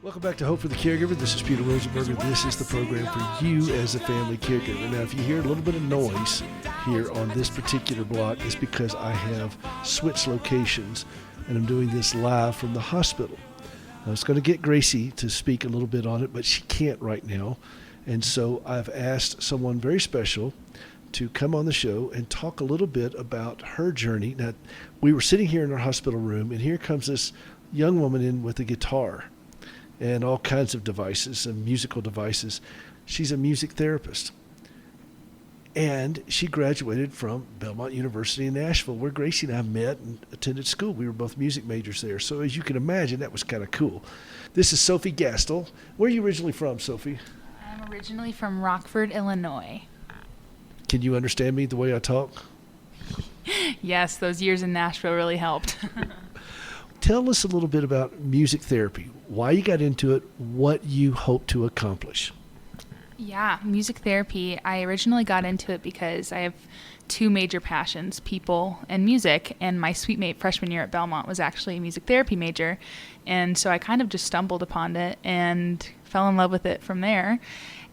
Welcome back to Hope for the Caregiver. This is Peter Rosenberger. This is the program for you as a family caregiver. Now, if you hear a little bit of noise here on this particular block, it's because I have switched locations and I'm doing this live from the hospital. I was going to get Gracie to speak a little bit on it, but she can't right now. And so I've asked someone very special to come on the show and talk a little bit about her journey. Now, we were sitting here in our hospital room, and here comes this young woman in with a guitar and all kinds of devices and musical devices. She's a music therapist. And she graduated from Belmont University in Nashville, where Gracie and I met and attended school. We were both music majors there. So as you can imagine, that was kind of cool. This is Sophie Gastel. Where are you originally from, Sophie? I'm originally from Rockford, Illinois. Can you understand me the way I talk? Yes, those years in Nashville really helped. Tell us a little bit about music therapy, why you got into it, what you hope to accomplish. Yeah, music therapy, I originally got into it because I have two major passions, people and music, and my suite mate freshman year at Belmont was actually a music therapy major, and so I kind of just stumbled upon it and fell in love with it from there.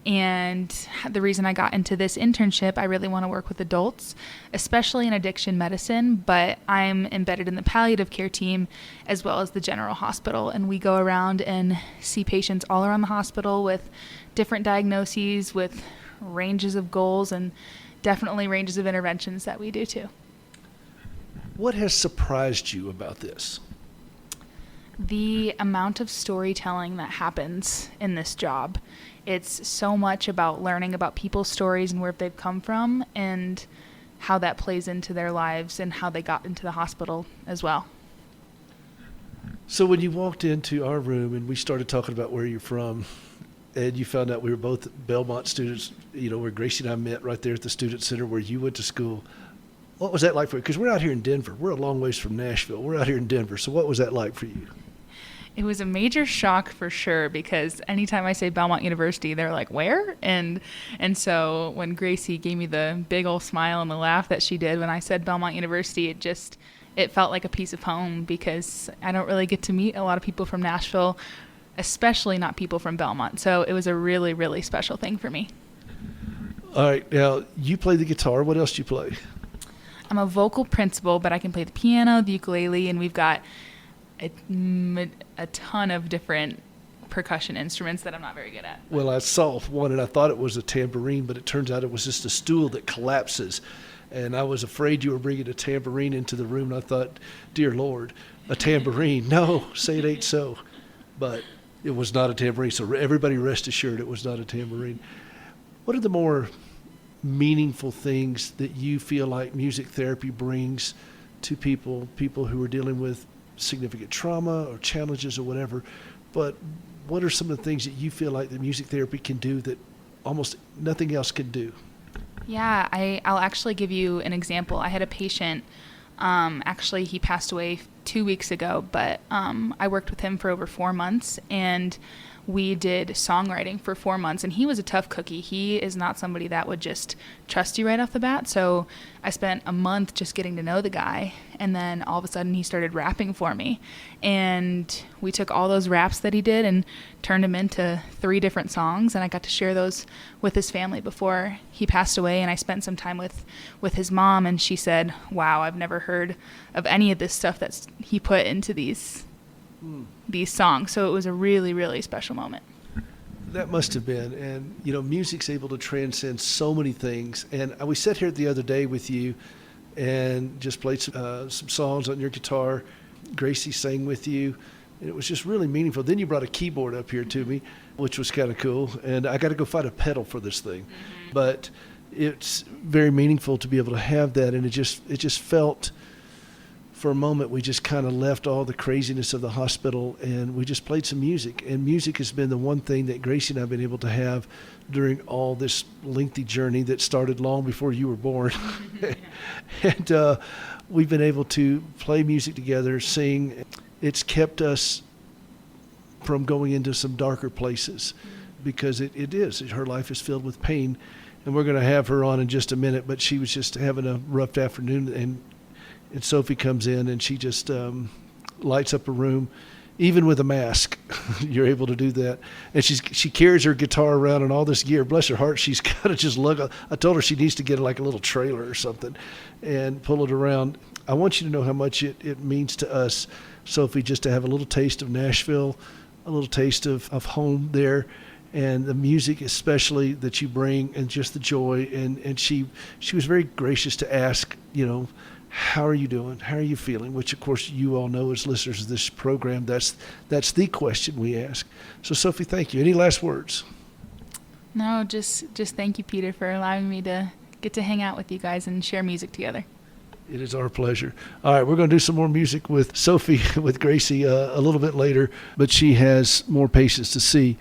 And the reason I got into this internship, I really want to work with adults, especially in addiction medicine, but I'm embedded in the palliative care team as well as the general hospital. And we go around and see patients all around the hospital with different diagnoses, with ranges of goals, and definitely ranges of interventions that we do too. What has surprised you about this? The amount of storytelling that happens in this job. It's so much about learning about people's stories and where they've come from and how that plays into their lives and how they got into the hospital as well. So when you walked into our room and we started talking about where you're from, and you found out we were both Belmont students, where Gracie and I met right there at the Student Center where you went to school, what was that like for you? Because we're out here in Denver. We're a long ways from Nashville. We're out here in Denver. So what was that like for you? It was a major shock for sure, because anytime I say Belmont University, they're like, where? And so when Gracie gave me the big old smile and the laugh that she did when I said Belmont University, it felt like a piece of home, because I don't really get to meet a lot of people from Nashville, especially not people from Belmont. So it was a really, really special thing for me. All right. Now, you play the guitar. What else do you play? I'm a vocal principal, but I can play the piano, the ukulele, and we've got a ton of different percussion instruments that I'm not very good at. Well, I saw one and I thought it was a tambourine, but it turns out it was just a stool that collapses. And I was afraid you were bringing a tambourine into the room. And I thought, dear Lord, a tambourine. No, say it ain't so. But it was not a tambourine. So everybody rest assured it was not a tambourine. What are the more meaningful things that you feel like music therapy brings to people who are dealing with significant trauma or challenges or whatever, but what are some of the things that you feel like that music therapy can do that almost nothing else can do? Yeah, I'll actually give you an example. I had a patient, actually he passed away 2 weeks ago, but I worked with him for over 4 months, and we did songwriting for 4 months, and he was a tough cookie. He is not somebody that would just trust you right off the bat. So I spent a month just getting to know the guy, and then all of a sudden he started rapping for me. And we took all those raps that he did and turned them into 3 different songs, and I got to share those with his family before he passed away. And I spent some time with his mom, and she said, wow, I've never heard of any of this stuff that he put into these songs. So it was a really, really special moment. That must have been. And, music's able to transcend so many things. And we sat here the other day with you and just played some songs on your guitar. Gracie sang with you, and it was just really meaningful. Then you brought a keyboard up here to me, which was kind of cool. And I got to go find a pedal for this thing. Mm-hmm. But it's very meaningful to be able to have that. And it just felt, for a moment, we just kind of left all the craziness of the hospital and we just played some music. And music has been the one thing that Gracie and I have been able to have during all this lengthy journey that started long before you were born. And we've been able to play music together, sing. It's kept us from going into some darker places, because it is. Her life is filled with pain. And we're going to have her on in just a minute, but she was just having a rough afternoon, and Sophie comes in and she just lights up a room even with a mask, you're able to do that. And she carries her guitar around and all this gear. Bless her heart, she's got to just lug. I told her she needs to get like a little trailer or something and pull it around. I want you to know how much it means to us, Sophie, just to have a little taste of Nashville, a little taste of home there, and the music especially that you bring, and just the joy. And she was very gracious to ask, how are you doing? How are you feeling? Which, of course, you all know as listeners of this program, that's the question we ask. So, Sophie, thank you. Any last words? No, just thank you, Peter, for allowing me to get to hang out with you guys and share music together. It is our pleasure. All right, we're going to do some more music with Sophie, with Gracie a little bit later, but she has more patients to see.